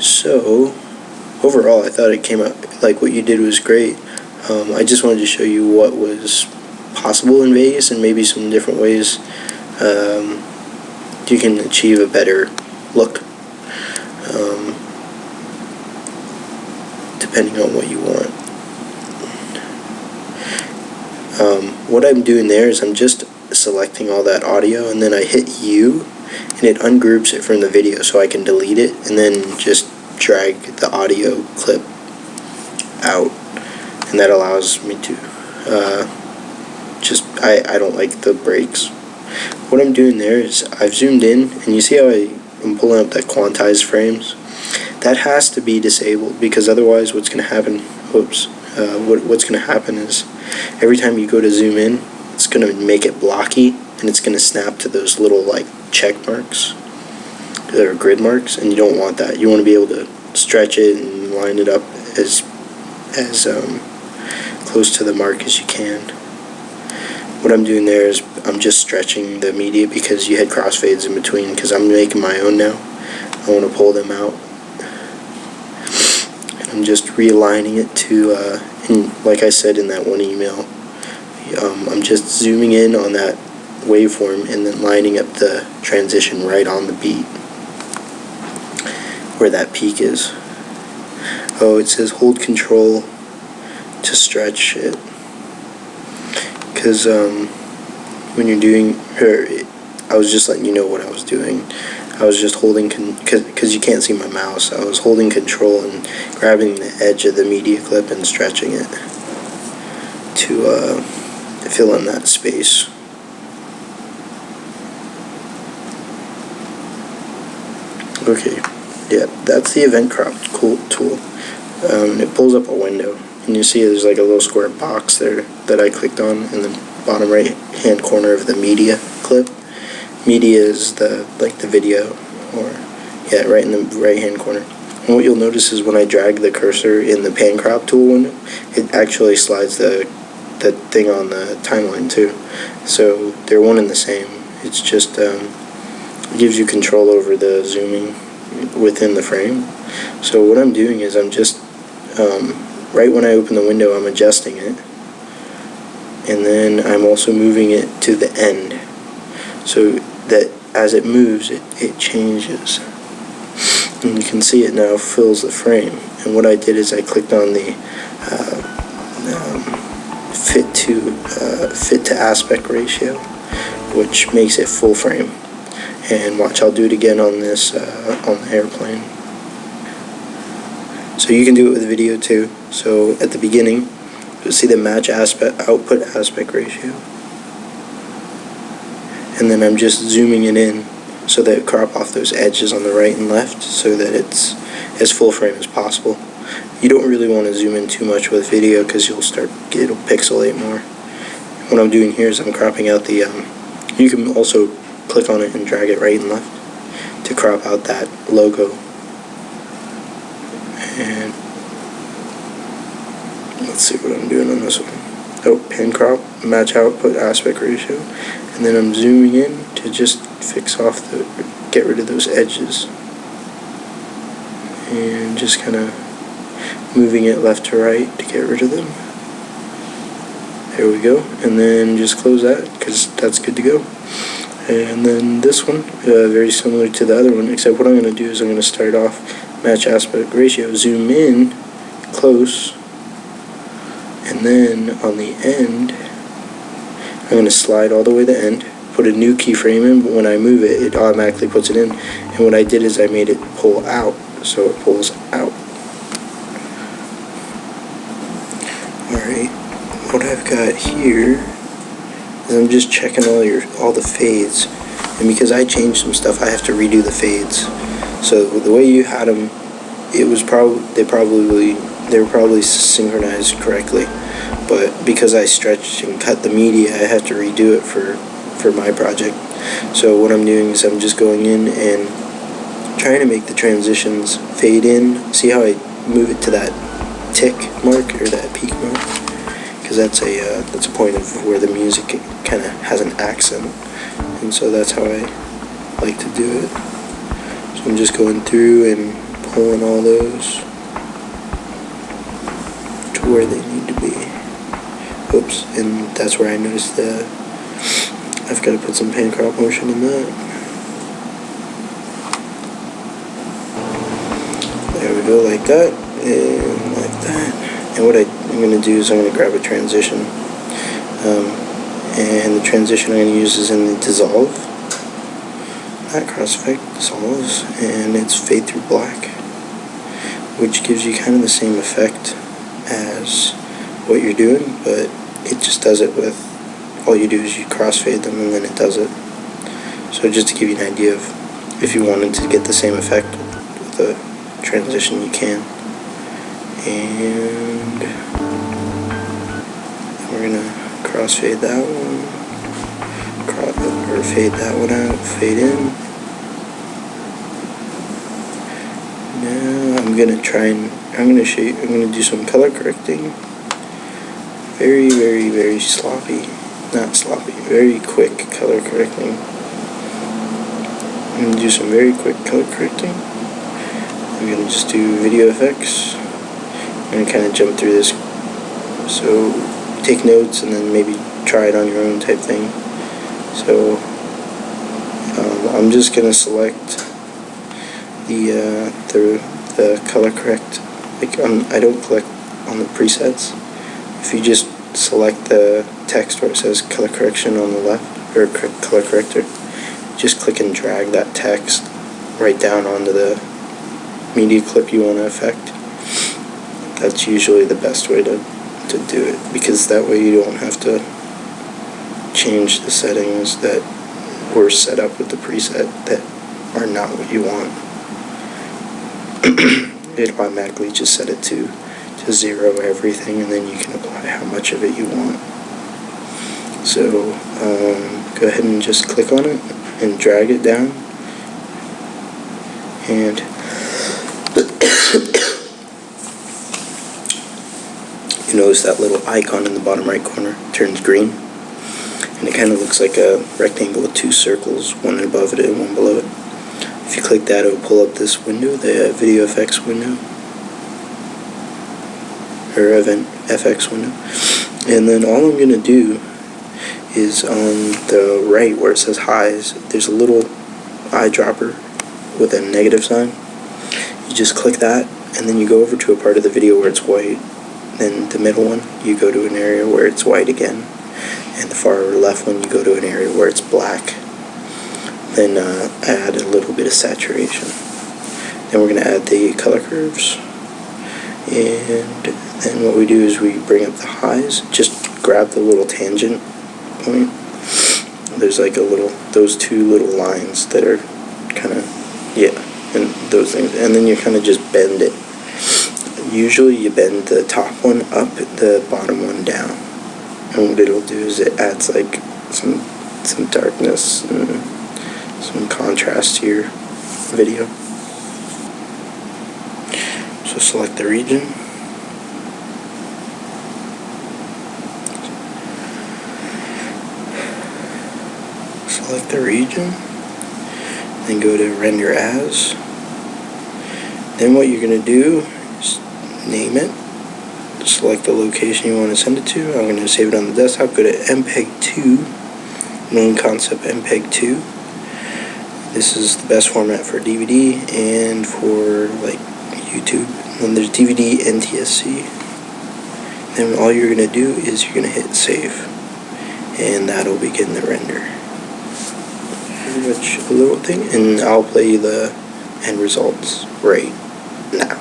So, overall, I thought it came out, like, what you did was great. I just wanted to show you what was possible in Vegas and maybe some different ways you can achieve a better look, depending on what you want. What I'm doing there is I'm just selecting all that audio, and then I hit U, and it ungroups it from the video so I can delete it, and then just drag the audio clip out, and that allows me to I don't like the breaks. What I'm doing there is I've zoomed in, and you see how I'm pulling up that quantized frames? That has to be disabled, because otherwise what's going to happen, what's going to happen is every time you go to zoom in, it's going to make it blocky, and it's going to snap to those little like check marks or grid marks, and you don't want that. You want to be able to stretch it and line it up as close to the mark as you can. What I'm doing there is I'm just stretching the media, because you had crossfades in between, because I'm making my own now. I want to pull them out. And I'm just realigning it to, and like I said in that one email, I'm just zooming in on that waveform and then lining up the transition right on the beat where that peak is. Oh, it says hold control to stretch it, because when you're doing, I was just letting you know what I was doing. I was just holding, because you can't see my mouse, I was holding control and grabbing the edge of the media clip and stretching it to fill in that space. Okay, yeah, that's the event crop tool. It pulls up a window, and you see there's like a little square box there that I clicked on in the bottom right hand corner of the media clip. Media is the video, or yeah, right in the right hand corner. And what you'll notice is when I drag the cursor in the pan crop tool window, it actually slides the thing on the timeline too. So they're one and the same. It's just it gives you control over the zooming within the frame. So what I'm doing is I'm just right when I open the window, I'm adjusting it, and then I'm also moving it to the end, so that as it moves, it changes, and you can see it now fills the frame. And what I did is I clicked on the fit to aspect ratio, which makes it full frame. And watch, I'll do it again on this on the airplane. So you can do it with video too. So at the beginning, you'll see the match output aspect ratio, and then I'm just zooming it in so that it crop off those edges on the right and left, so that it's as full frame as possible. You don't really want to zoom in too much with video, because it'll pixelate more. What I'm doing here is I'm cropping out the. You can also click on it and drag it right and left to crop out that logo. And let's see what I'm doing on this one. Oh, pan crop, match output aspect ratio, and then I'm zooming in to just get rid of those edges, and just kind of moving it left to right to get rid of them. There we go, and then just close that, because that's good to go. And then this one, very similar to the other one, except what I'm going to do is I'm going to start off match aspect ratio, zoom in close, and then on the end I'm going to slide all the way to the end, put a new keyframe in, but when I move it, it automatically puts it in. And what I did is I made it pull out, so it pulls out. Alright, what I've got here is I'm just checking all the fades, and because I changed some stuff, I have to redo the fades. So the way you had them, it was they were probably synchronized correctly, but because I stretched and cut the media, I have to redo it for my project. So what I'm doing is I'm just going in and trying to make the transitions fade in. See how I move it to that tick mark, or that peak mark? Because that's a point of where the music kind of has an accent, and so that's how I like to do it. So I'm just going through and pulling all those to where they need to be. Oops, and that's where I noticed that I've got to put some pan crop motion in that. There we go, like that, and like that. And what I'm going to do is I'm going to grab a transition. And the transition I'm going to use is in the dissolve. That cross effect dissolves, and it's fade through black, which gives you kind of the same effect as what you're doing, but it just does it with, all you do is you crossfade them and then it does it. So just to give you an idea of, if you wanted to get the same effect with the transition, you can. And we're gonna crossfade that one, or fade that one out, fade in. Now I'm gonna do some color correcting. Very, very, very sloppy. Not sloppy, very quick color correcting. I'm going to do some very quick color correcting. I'm going to just do video effects. I'm going to kind of jump through this. So take notes and then maybe try it on your own type thing. So I'm just going to select the color correct. Like I don't click on the presets. If you just select the text where it says color correction on the left, or color corrector, just click and drag that text right down onto the media clip you want to affect. That's usually the best way to do it, because that way you don't have to change the settings that were set up with the preset that are not what you want. It automatically just set it to 0 everything, and then you can apply how much of it you want. So go ahead and just click on it and drag it down, and you notice that little icon in the bottom right corner turns green, and it kind of looks like a rectangle with two circles, one above it and one below it. If you click that, it will pull up this window, the video effects window, or event FX window. And then all I'm going to do is on the right where it says highs, there's a little eyedropper with a negative sign. You just click that, and then you go over to a part of the video where it's white. Then the middle one, you go to an area where it's white again, and the far left one, you go to an area where it's black. Then add a little bit of saturation. Then we're going to add the color curves, and then what we do is we bring up the highs. Just grab the little tangent point. There's like those two little lines that are kind of, and those things, and then you kind of just bend it. Usually you bend the top one up, the bottom one down, and what it'll do is it adds like some darkness and some contrast to your video. So select the region. Select the region, then go to render as. Then what you're going to do is name it, select the location you want to send it to. I'm going to save it on the desktop. Go to MPEG-2, main concept MPEG-2. This is the best format for DVD and for like YouTube. And there's DVD NTSC. Then all you're going to do is you're going to hit save, and that'll begin the render. Pretty much a little thing, and I'll play you the end results right now.